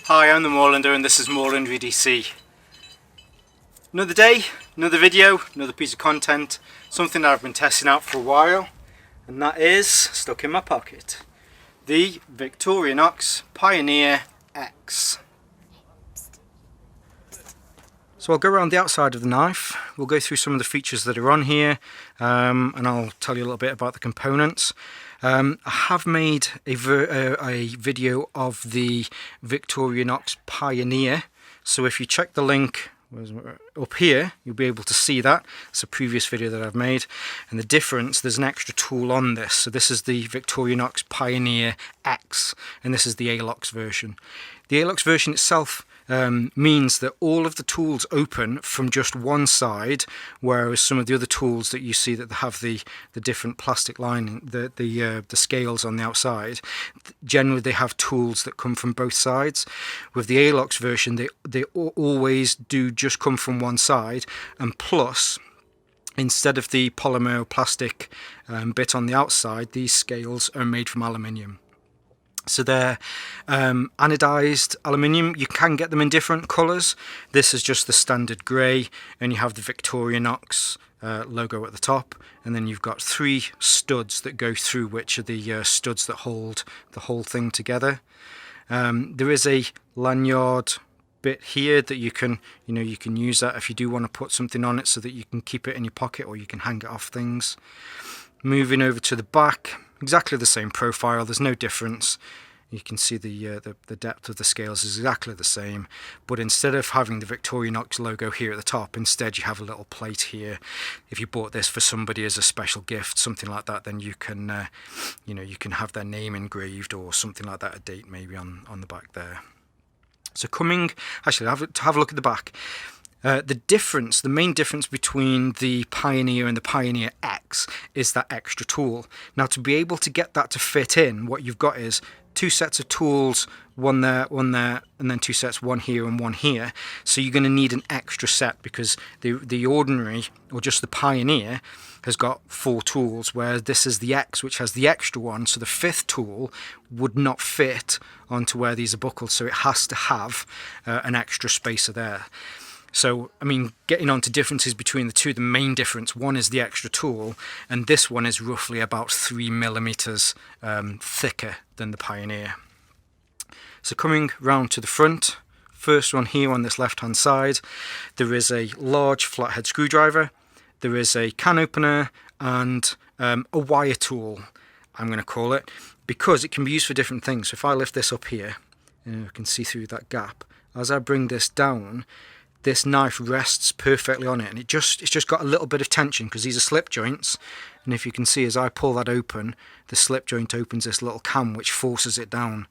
Hi, I'm the Moorlander and this is Moorland EDC. Another day, another video, another piece of content, something that I've been testing out for a while, and that is, stuck in my pocket, the Victorinox Pioneer X. So I'll go around the outside of the knife, we'll go through some of the features that are on here, and I'll tell you a little bit about the components. I have made a video of the Victorinox Pioneer, so if you check the link up here, you'll be able to see that. It's a previous video that I've made, and the difference, there's an extra tool on this. So this is the Victorinox Pioneer X, and this is the Alox version. The Alox version itself means that all of the tools open from just one side, whereas some of the other tools that you see that have the different plastic lining, the scales on the outside, generally they have tools that come from both sides. With the Alox version, they always do just come from one side, and plus, instead of the polymer plastic bit on the outside, these scales are made from aluminium. So they're anodized aluminium. You can get them in different colours. This is just the standard grey, and you have the Victorinox logo at the top, and then you've got 3 studs that go through, which are the studs that hold the whole thing together. There is a lanyard bit here that you can use that if you do want to put something on it, so that you can keep it in your pocket or you can hang it off things. Moving over to the back, exactly the same profile, there's no difference. You can see the depth of the scales is exactly the same, but instead of having the Victorinox logo here at the top, instead you have a little plate here. If you bought this for somebody as a special gift, something like that, then you can you can have their name engraved or something like that, a date maybe on the back there. So actually have a look at the back. The main difference between the Pioneer and the Pioneer X is that extra tool. Now, to be able to get that to fit in, what you've got is 2 sets of tools, one there, and then 2 sets, one here and one here. So you're going to need an extra set, because the ordinary, or just the Pioneer, has got 4 tools, whereas this is the X, which has the extra one. So the 5th tool would not fit onto where these are buckled, so it has to have an extra spacer there. So, I mean, getting on to differences between the two, the main difference, one is the extra tool, and this one is roughly about 3mm thicker than the Pioneer. So coming round to the front, first one here on this left hand side, there is a large flathead screwdriver, there is a can opener, and a wire tool, I'm going to call it, because it can be used for different things. So if I lift this up here, you can see through that gap. As I bring this down, this knife rests perfectly on it, and it's just got a little bit of tension because these are slip joints, and if you can see, as I pull that open, the slip joint opens this little cam which forces it down.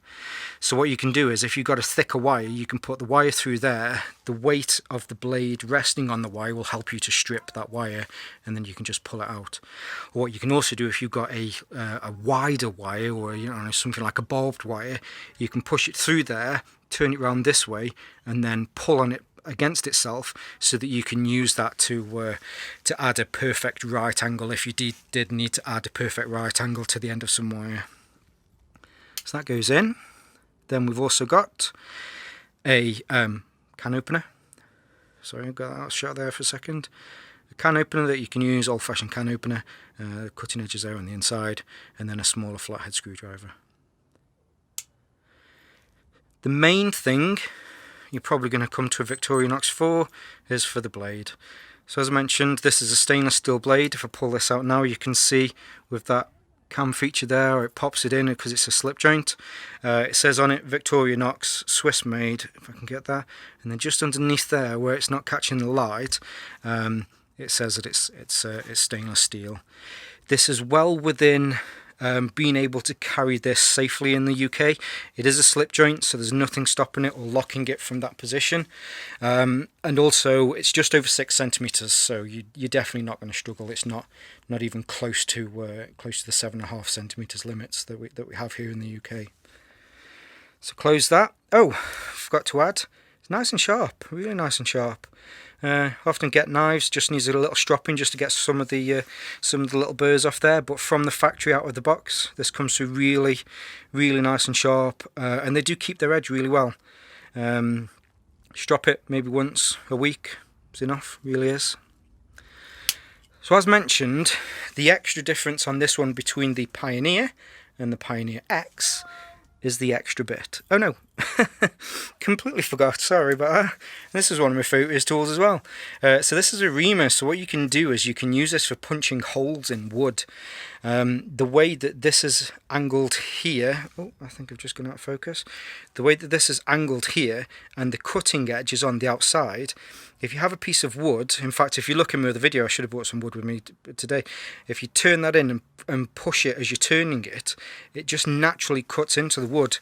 So what you can do is, if you've got a thicker wire, you can put the wire through there. The weight of the blade resting on the wire will help you to strip that wire, and then you can just pull it out. Or what you can also do, if you've got a wider wire, or something like a barbed wire, you can push it through there, turn it around this way, and then pull on it against itself, so that you can use that to add a perfect right angle if you did need to add a perfect right angle to the end of some wire. So that goes in. Then we've also got a can opener. Sorry, I've got that shut there for a second. A can opener that you can use, old-fashioned can opener, cutting edges there on the inside, and then a smaller flathead screwdriver. The main thing you're probably going to come to a Victorinox for is for the blade. So as I mentioned, this is a stainless steel blade. If I pull this out now, you can see with that cam feature there, it pops it in because it's a slip joint. It says on it Victorinox, Swiss made, if I can get that, and then just underneath there where it's not catching the light, it says that it's stainless steel. This is well within being able to carry this safely in the UK. It is a slip joint, so there's nothing stopping it or locking it from that position, and also it's just over 6 centimeters, so you're definitely not going to struggle. It's not even close to the 7.5 centimeters limits that we have here in the UK. So close that. Oh, forgot to add, it's nice and sharp, really nice and sharp. Often get knives, just needs a little stropping just to get some of the little burrs off there, but from the factory out of the box, this comes through really nice and sharp, and they do keep their edge really well. Just drop it maybe once a week. It's enough, really is. So as mentioned, the extra difference on this one between the Pioneer and the Pioneer X is the extra bit. Oh no, completely forgot, sorry about that. This is one of my favourite tools as well. So this is a Reamer, so what you can do is you can use this for punching holes in wood. The way that this is angled here, oh, I think I've just gone out of focus. The way that this is angled here and the cutting edge is on the outside, if you have a piece of wood, in fact if you look at me with the video, I should have brought some wood with me today, if you turn that in and push it as you're turning it, it just naturally cuts into the wood.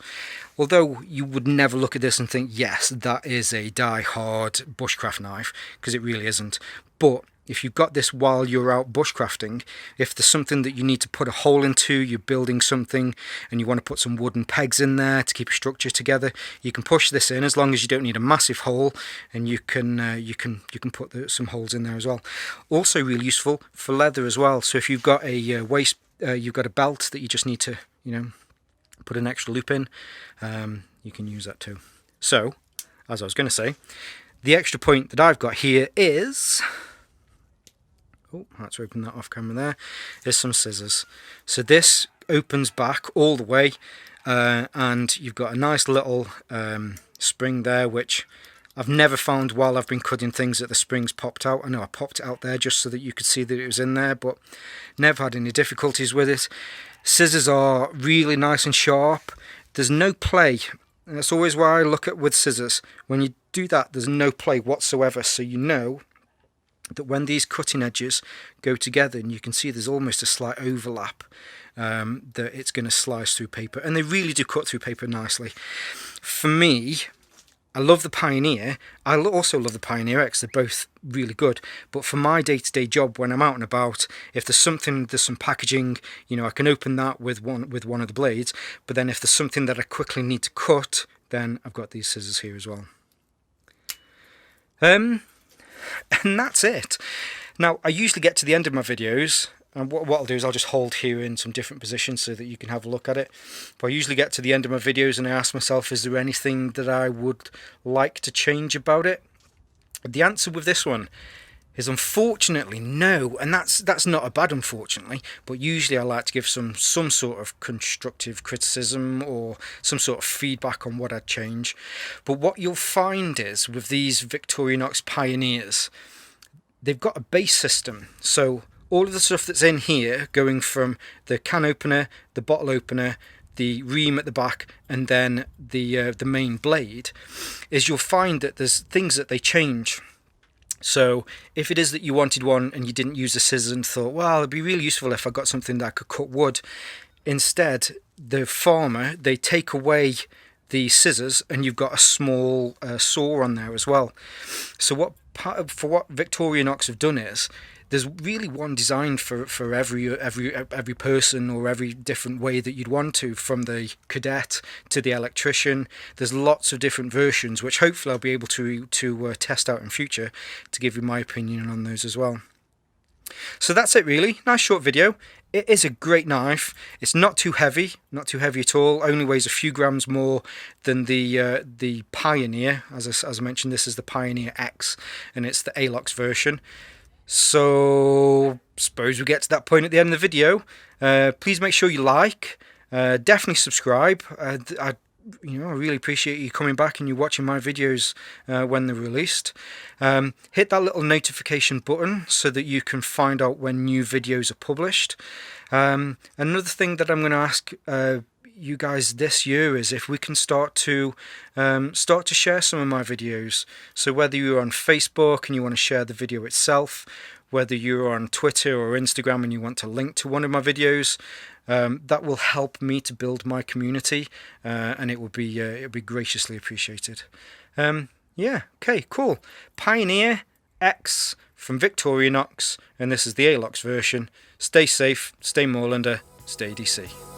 Although you would never look at this and think, yes, that is a die-hard bushcraft knife, because it really isn't. But if you've got this while you're out bushcrafting, if there's something that you need to put a hole into, you're building something and you want to put some wooden pegs in there to keep a structure together, you can push this in as long as you don't need a massive hole, and you can put some holes in there as well. Also really useful for leather as well. So if you've got a you've got a belt that you just need to, put an extra loop in, you can use that too. So, as I was going to say, the extra point that I've got here is, oh, I had to open that off camera there, is some scissors. So this opens back all the way, and you've got a nice little spring there, which I've never found while I've been cutting things that the springs popped out. I know I popped it out there just so that you could see that it was in there, but never had any difficulties with it. Scissors are really nice and sharp. There's no play. And that's always why I look at with scissors. When you do that, there's no play whatsoever, so you know that when these cutting edges go together, and you can see there's almost a slight overlap, that it's going to slice through paper, and they really do cut through paper nicely. For me, I love the Pioneer. I also love the Pioneer X. They're both really good. But for my day-to-day job, when I'm out and about, if there's some packaging, I can open that with one of the blades. But then if there's something that I quickly need to cut, then I've got these scissors here as well. And that's it. Now, I usually get to the end of my videos, and what I'll do is I'll just hold here in some different positions so that you can have a look at it. But I usually get to the end of my videos and I ask myself, is there anything that I would like to change about it? The answer with this one is unfortunately no, and that's not a bad unfortunately, but usually I like to give some sort of constructive criticism or some sort of feedback on what I'd change. But what you'll find is with these Victorinox Pioneers, they've got a base system. So all of the stuff that's in here, going from the can opener, the bottle opener, the ream at the back, and then the main blade, is you'll find that there's things that they change. So if it is that you wanted one and you didn't use the scissors and thought, well, it'd be really useful if I got something that could cut wood, instead the farmer, they take away the scissors and you've got a small saw on there as well. So what Victorinox have done is, there's really one design for every person, or every different way that you'd want to, from the cadet to the electrician. There's lots of different versions, which hopefully I'll be able to test out in future to give you my opinion on those as well. So that's it really. Nice short video. It is a great knife. It's not too heavy at all. Only weighs a few grams more than the Pioneer. As I mentioned, this is the Pioneer X, and it's the Alox version. So, suppose we get to that point at the end of the video. Please make sure you like, definitely subscribe. I really appreciate you coming back and you watching my videos when they're released. Hit that little notification button so that you can find out when new videos are published. Another thing that I'm going to ask you guys this year is if we can start to share some of my videos. So whether you're on Facebook and you want to share the video itself, whether you're on Twitter or Instagram and you want to link to one of my videos, that will help me to build my community, and it will be graciously appreciated. Yeah, okay, cool. Pioneer X from Victorinox, and this is the Alox version. Stay safe, stay Moorlander, stay DC.